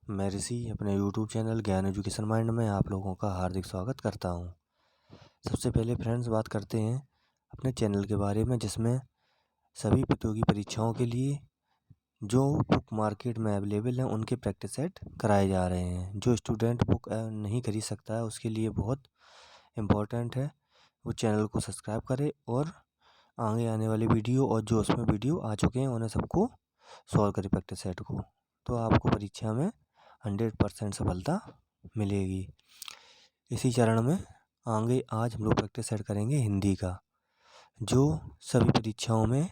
मैं ऋषि अपने YouTube channel ज्ञान एजुकेशन माइंड में आप लोगों का हार्दिक स्वागत करता हूं। सबसे पहले फ्रेंड्स बात करते हैं अपने चैनल के बारे में, जिसमें सभी प्रतियोगी परीक्षाओं के लिए जो बुक मार्केट में अवेलेबल हैं उनके प्रैक्टिस सेट कराए जा रहे हैं। जो स्टूडेंट बुक नहीं खरीद सकता है उसके लिए बहुत इम्पोर्टेंट है वो चैनल को सब्सक्राइब करे और आगे आने वाली वीडियो और जो उसमें वीडियो आ चुके हैं उन्हें सबको सॉल्व करे प्रैक्टिस सेट को, तो आपको परीक्षा में 100% सफलता मिलेगी। इसी चरण में आगे आज हम लोग प्रैक्टिस सेट करेंगे हिंदी का, जो सभी परीक्षाओं में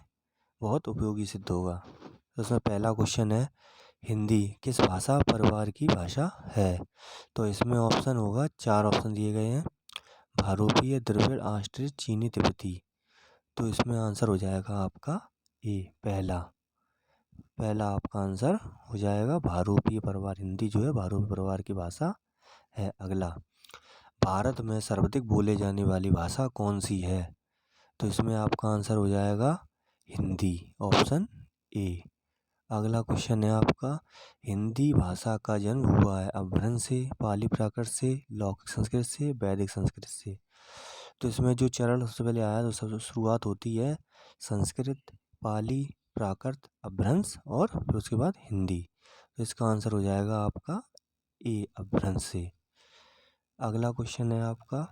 बहुत उपयोगी सिद्ध होगा। तो उसमें पहला क्वेश्चन है, हिंदी किस भाषा परिवार की भाषा है? तो इसमें ऑप्शन होगा, 4 ऑप्शन दिए गए हैं, भारोपीय, द्रविड़, आस्ट्रिच, चीनी, तिब्बती। तो इसमें आंसर हो जाएगा आपका ए, पहला आपका आंसर हो जाएगा भारोपीय परिवार। हिंदी जो है भारोपीय परिवार की भाषा है। अगला, भारत में सर्वाधिक बोले जाने वाली भाषा कौन सी है? तो इसमें आपका आंसर हो जाएगा हिंदी, ऑप्शन ए। अगला क्वेश्चन है आपका, हिंदी भाषा का जन्म हुआ है अपभ्रंश से, पाली प्राकृत से, लौकिक संस्कृत से, वैदिक संस्कृत से। तो इसमें जो चरण सबसे पहले आया तो सबसे शुरुआत होती है संस्कृत, पाली, प्राकृत, अपभ्रंश और फिर उसके बाद हिंदी। तो इसका आंसर हो जाएगा आपका ए, अपभ्रंश से। अगला क्वेश्चन है आपका,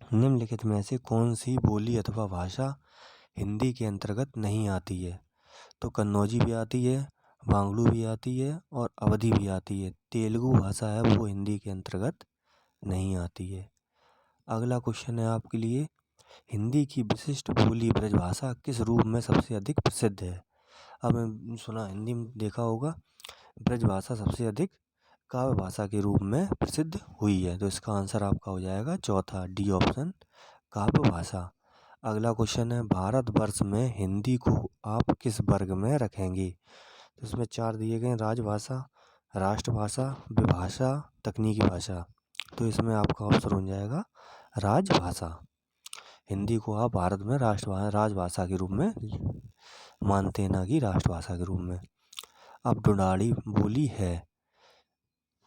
निम्नलिखित में से कौन सी बोली अथवा भाषा हिंदी के अंतर्गत नहीं आती है? तो कन्नौजी भी आती है, बांग्लू भी आती है और अवधी भी आती है। तेलुगु भाषा है वो हिंदी के अंतर्गत नहीं आती है। अगला क्वेश्चन है आपके लिए, हिंदी की विशिष्ट बोली ब्रजभाषा किस रूप में सबसे अधिक प्रसिद्ध है? अब सुना हिंदी में देखा होगा, ब्रजभाषा सबसे अधिक काव्य भाषा के रूप में प्रसिद्ध हुई है। तो इसका आंसर आपका हो जाएगा चौथा, डी ऑप्शन, काव्य भाषा। अगला क्वेश्चन है, भारतवर्ष में हिंदी को आप किस वर्ग में रखेंगे? तो इसमें 4 दिए गए, राजभाषा, राष्ट्रभाषा, विभाषा, तकनीकी भाषा। तो इसमें आपका ऑप्शन हो जाएगा राजभाषा। हिंदी को आप भारत में राजभाषा के रूप में मानते हैं, ना कि राष्ट्रभाषा के रूप में। अब ढूंढाड़ी बोली है,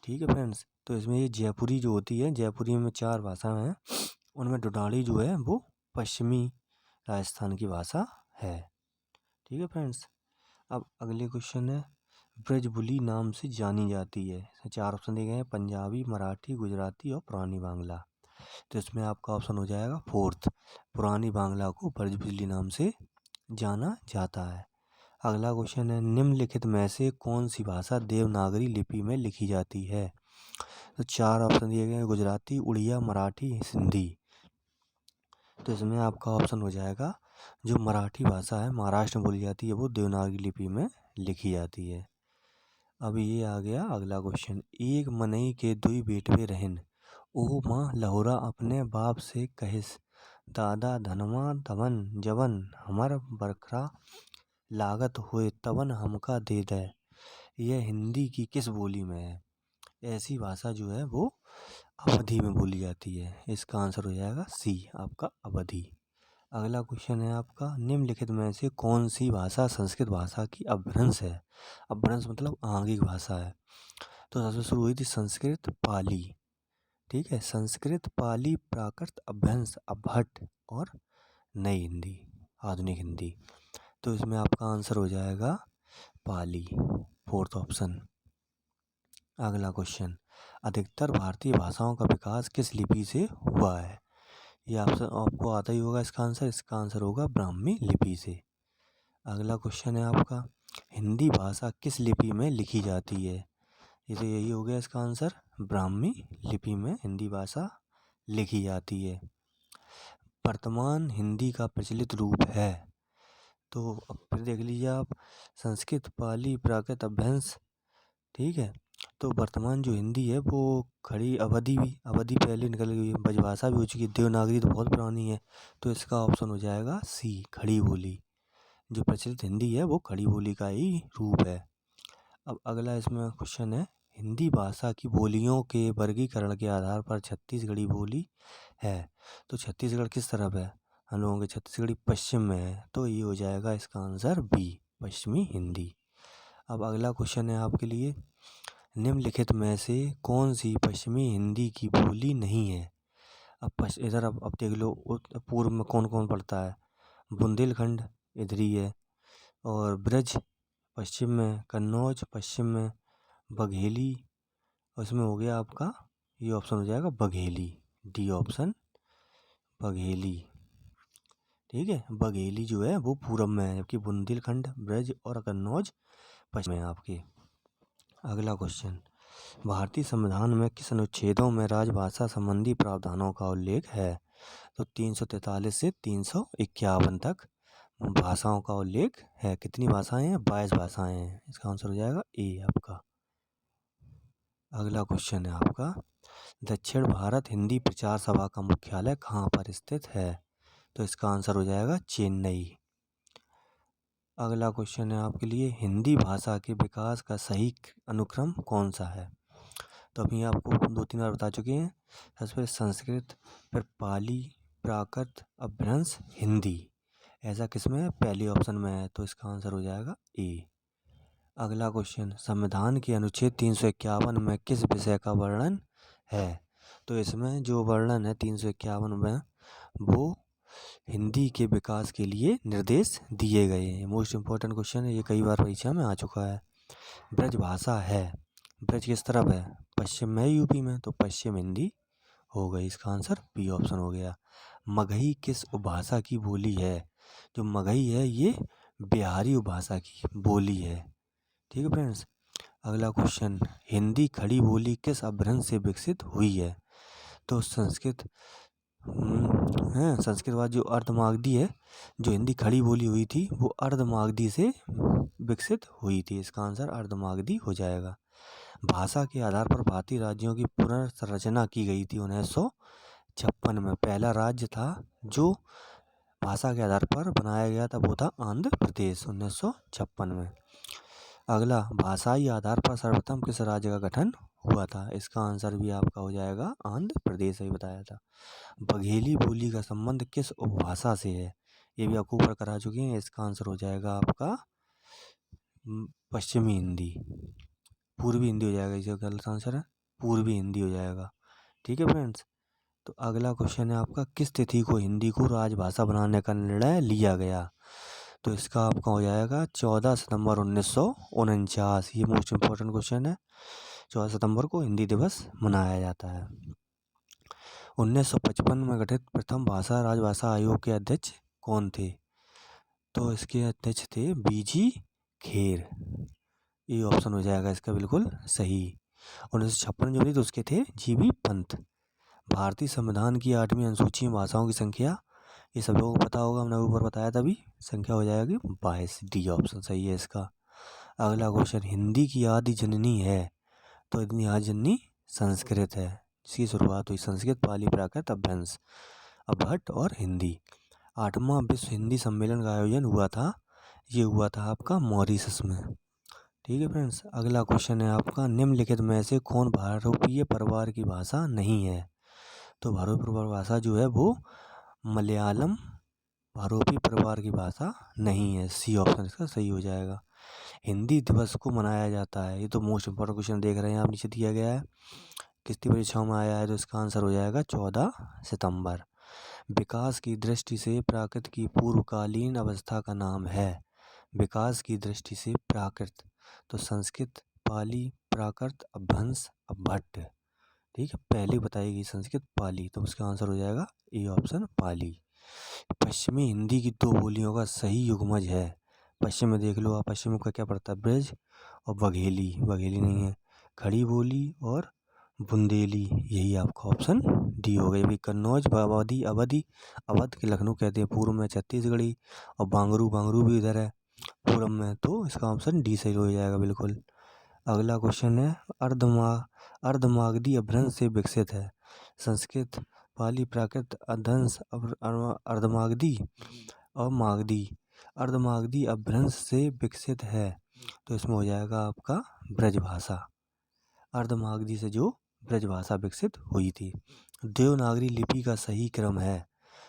ठीक है फ्रेंड्स। तो इसमें ये जयपुरी जो होती है, जयपुरी में 4 भाषा हैं, उनमें ढूंढाड़ी जो है वो पश्चिमी राजस्थान की भाषा है, ठीक है फ्रेंड्स। अब अगले क्वेश्चन है, ब्रजबुली नाम से जानी जाती है। 4 ऑप्शन दिए गए हैं, पंजाबी, मराठी, गुजराती और पुरानी बांग्ला। तो इसमें आपका ऑप्शन हो जाएगा फोर्थ, पुरानी बांग्ला को ब्रजबुली नाम से जाना जाता है। अगला क्वेश्चन है, निम्नलिखित में से कौन सी भाषा देवनागरी लिपि में लिखी जाती है? तो 4 ऑप्शन दिए गए हैं, गुजराती, उड़िया, मराठी, सिंधी। तो इसमें आपका ऑप्शन हो जाएगा जो मराठी भाषा है, महाराष्ट्र में बोली जाती है, वो देवनागरी लिपि में लिखी जाती है। अब ये आ गया अगला क्वेश्चन, एक मनई के दुई बेटवे रहन, ओ माँ लहुरा अपने बाप से कहिस, दादा धनमा तवन जवन हमर बरखरा लागत हुए तवन हमका दे दे। यह हिंदी की किस बोली में है? ऐसी भाषा जो है वो अवधी में बोली जाती है। इसका आंसर हो जाएगा सी, आपका अवधी। अगला क्वेश्चन है आपका, निम्नलिखित में से कौन सी भाषा संस्कृत भाषा की अपभ्रंश है? अपभ्रंश मतलब आंगिक भाषा है। तो सबसे शुरू हुई थी संस्कृत, पाली, ठीक है, संस्कृत, पाली, प्राकृत, अपभ्रंश, अपभट्ट और नई हिंदी, आधुनिक हिंदी। तो इसमें आपका आंसर हो जाएगा पाली, फोर्थ ऑप्शन। अगला क्वेश्चन, अधिकतर भारतीय भाषाओं का विकास किस लिपि से हुआ है? ये ऑप्शन आपको आता ही होगा इसका आंसर होगा ब्राह्मी लिपि से। अगला क्वेश्चन है आपका, हिंदी भाषा किस लिपि में लिखी जाती है? ये तो यही हो गया इसका आंसर, ब्राह्मी लिपि में हिंदी भाषा लिखी जाती है। वर्तमान हिंदी का प्रचलित रूप है, तो अब फिर देख लीजिए आप, संस्कृत, पाली, प्राकृत, अपभ्रंश, ठीक है। तो वर्तमान जो हिंदी है वो खड़ी अवधि पहले निकल गई है, ब्रजभाषा भी हो चुकी है, देवनागरी तो बहुत पुरानी है। तो इसका ऑप्शन हो जाएगा सी, खड़ी बोली। जो प्रचलित हिंदी है वो खड़ी बोली का ही रूप है। अब अगला इसमें क्वेश्चन है, हिंदी भाषा की बोलियों के वर्गीकरण के आधार पर छत्तीसगढ़ी बोली है। तो छत्तीसगढ़ किस तरफ है? हम लोगों के छत्तीसगढ़ी पश्चिम में है, तो ये हो जाएगा इसका आंसर बी, पश्चिमी हिंदी। अब अगला क्वेश्चन है आपके लिए, निम्नलिखित में से कौन सी पश्चिमी हिंदी की बोली नहीं है। अब इधर अब देख लो पूर्व में कौन कौन पड़ता है। बुंदेलखंड इधर ही है, और ब्रज पश्चिम में, कन्नौज पश्चिम में, बघेली उसमें हो गया आपका, ये ऑप्शन हो जाएगा बघेली, डी ऑप्शन बघेली। ठीक है, बघेली जो है वो पूरब में है, जबकि बुंदेलखंड, ब्रज और कन्नौज पश्चिम में है आपके। अगला क्वेश्चन, भारतीय संविधान में किस अनुच्छेदों में राजभाषा संबंधी प्रावधानों का उल्लेख है। तो 343 से 351 तक भाषाओं का उल्लेख है। कितनी भाषाएं हैं? 22 भाषाएं हैं। इसका आंसर हो जाएगा ए आपका। अगला क्वेश्चन है आपका, दक्षिण भारत हिंदी प्रचार सभा का मुख्यालय कहाँ पर स्थित है। तो इसका आंसर हो जाएगा चेन्नई। अगला क्वेश्चन है आपके लिए, हिंदी भाषा के विकास का सही अनुक्रम कौन सा है। तो अभी आपको 2-3 बार बता चुके हैं। सबसे पहले संस्कृत, फिर पाली, प्राकृत, अपभ्रंश, हिंदी। ऐसा किसमें है? पहले ऑप्शन में है, तो इसका आंसर हो जाएगा ए। अगला क्वेश्चन, संविधान के अनुच्छेद 351 में किस विषय का वर्णन है। तो इसमें जो वर्णन है 351 में, वो हिंदी के विकास के लिए निर्देश दिए गए हैं। मोस्ट इम्पोर्टेंट क्वेश्चन है, ये कई बार परीक्षा में आ चुका है। ब्रज भाषा है, ब्रज किस तरफ है? पश्चिम में, यूपी में, तो पश्चिम हिंदी हो गई। इसका आंसर बी ऑप्शन हो गया। मगही किस उपभाषा की बोली है। जो मगही है ये बिहारी उपभाषा की बोली है। ठीक है फ्रेंड्स। अगला क्वेश्चन, हिंदी खड़ी बोली किस अपभ्रंश से विकसित हुई है। तो संस्कृत है, संस्कृत के बाद जो अर्धमागधी है, जो हिंदी खड़ी बोली हुई थी वो अर्धमागधी से विकसित हुई थी। इसका आंसर अर्धमागधी हो जाएगा। भाषा के आधार पर भारतीय राज्यों की पुनर्संरचना की गई थी 1956 में। पहला राज्य था जो भाषा के आधार पर बनाया गया था, वो था आंध्र प्रदेश 1956 में। अगला, भाषाई आधार पर सर्वप्रथम किस राज्य का गठन हुआ था। इसका आंसर भी आपका हो जाएगा आंध्र प्रदेश, ही बताया था। बघेली बोली का संबंध किस उपभाषा से है। ये भी आपको ऊपर करा चुके हैं। इसका आंसर हो जाएगा आपका पश्चिमी हिंदी, पूर्वी हिंदी हो जाएगा। इसका गलत आंसर है, पूर्वी हिंदी हो जाएगा। ठीक है फ्रेंड्स। तो अगला क्वेश्चन है आपका, किस तिथि को हिंदी को राजभाषा बनाने का निर्णय लिया गया। तो इसका आपका हो जाएगा 14 सितंबर 1949। ये मोस्ट इम्पोर्टेंट क्वेश्चन है। 14 सितंबर को हिंदी दिवस मनाया जाता है। 1955 में गठित प्रथम भाषा राजभाषा आयोग के अध्यक्ष कौन थे। तो इसके अध्यक्ष थे बीजी खेर। ये ऑप्शन हो जाएगा इसका बिल्कुल सही। 1956 जो थी तो उसके थे जीबी पंत। भारतीय संविधान की 8वीं अनुसूची में भाषाओं की संख्या, ये सब लोगों को पता होगा, हमने ऊपर बताया था भी। संख्या हो जाएगी 22, डी ऑप्शन सही है इसका। अगला क्वेश्चन, हिंदी की आदि जननी है। तो इतनी आदि जननी संस्कृत है, जिसकी शुरुआत हुई संस्कृत, पाली, प्राकृत, अपभ्रंश, अपभट्ट और हिंदी। 8वां विश्व हिंदी सम्मेलन का आयोजन हुआ था, ये हुआ था आपका मॉरिशस में। ठीक है फ्रेंड्स। अगला क्वेश्चन है आपका, निम्नलिखित में से कौन भारोपीय परिवार की भाषा नहीं है। तो भारोपीय परिवार भाषा जो है वो मलयालम भारोपीय परिवार की भाषा नहीं है। सी ऑप्शन इसका सही हो जाएगा। हिंदी दिवस को मनाया जाता है, ये तो मोस्ट इम्पोर्टेंट क्वेश्चन देख रहे हैं आप, नीचे दिया गया है, किसकी परीक्षाओं में आया है। तो इसका आंसर हो जाएगा 14 सितंबर। विकास की दृष्टि से प्राकृत की पूर्वकालीन अवस्था का नाम है। विकास की दृष्टि से प्राकृत, तो संस्कृत, पाली, प्राकृत, अपभ्रंश, अपभट्ट। ठीक है, पहले बताई गई संस्कृत, पाली, तो उसका आंसर हो जाएगा ए ऑप्शन पाली। पश्चिमी हिंदी की 2 बोलियों का सही युग्मज है। पश्चिम में देख लो आप, पश्चिम का क्या पड़ता है, ब्रज और बघेली। बघेली नहीं है, खड़ी बोली और बुंदेली, यही आपका ऑप्शन डी हो गई। कन्नौज, अवधि, अवध के लखनऊ कहते हैं, पूर्व में छत्तीसगढ़ी, और बांगरू भी इधर है पूरब में, तो इसका ऑप्शन डी सही हो जाएगा बिल्कुल। अगला क्वेश्चन है, अर्धमागधी अपभ्रंश से विकसित है। संस्कृत, पाली, प्राकृत, अपभ्रंश, अर्धमागधी और मागधी। अर्धमागधी अपभ्रंश से विकसित है, तो इसमें हो जाएगा आपका ब्रजभाषा। अर्धमागधी से जो ब्रजभाषा विकसित हुई थी। देवनागरी लिपि का सही क्रम है।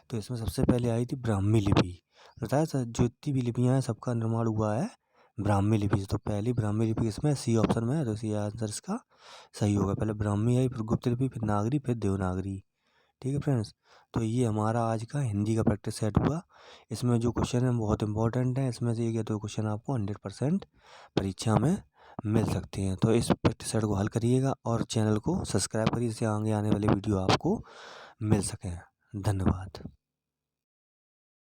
तो इसमें सबसे पहले आई थी ब्राह्मी लिपि। बताया था जो जितनी भी लिपियाँ हैं सबका निर्माण हुआ है ब्राह्मी लिपि। तो पहली ब्राह्मी लिपि किसमें, सी ऑप्शन में है, तो सी आंसर इसका सही होगा। पहले ब्राह्मी आई, फिर गुप्त लिपि, फिर नागरी, फिर देवनागरी। ठीक है फ्रेंड्स, तो ये हमारा आज का हिंदी का प्रैक्टिस सेट हुआ। इसमें जो क्वेश्चन है बहुत इंपॉर्टेंट है, इसमें से एक या दो क्वेश्चन आपको 100% परीक्षा में मिल सकते हैं। तो इस प्रैक्टिस सेट को हल करिएगा और चैनल को सब्सक्राइब करिए, इससे आगे आने वाले वीडियो आपको मिल सकें। धन्यवाद।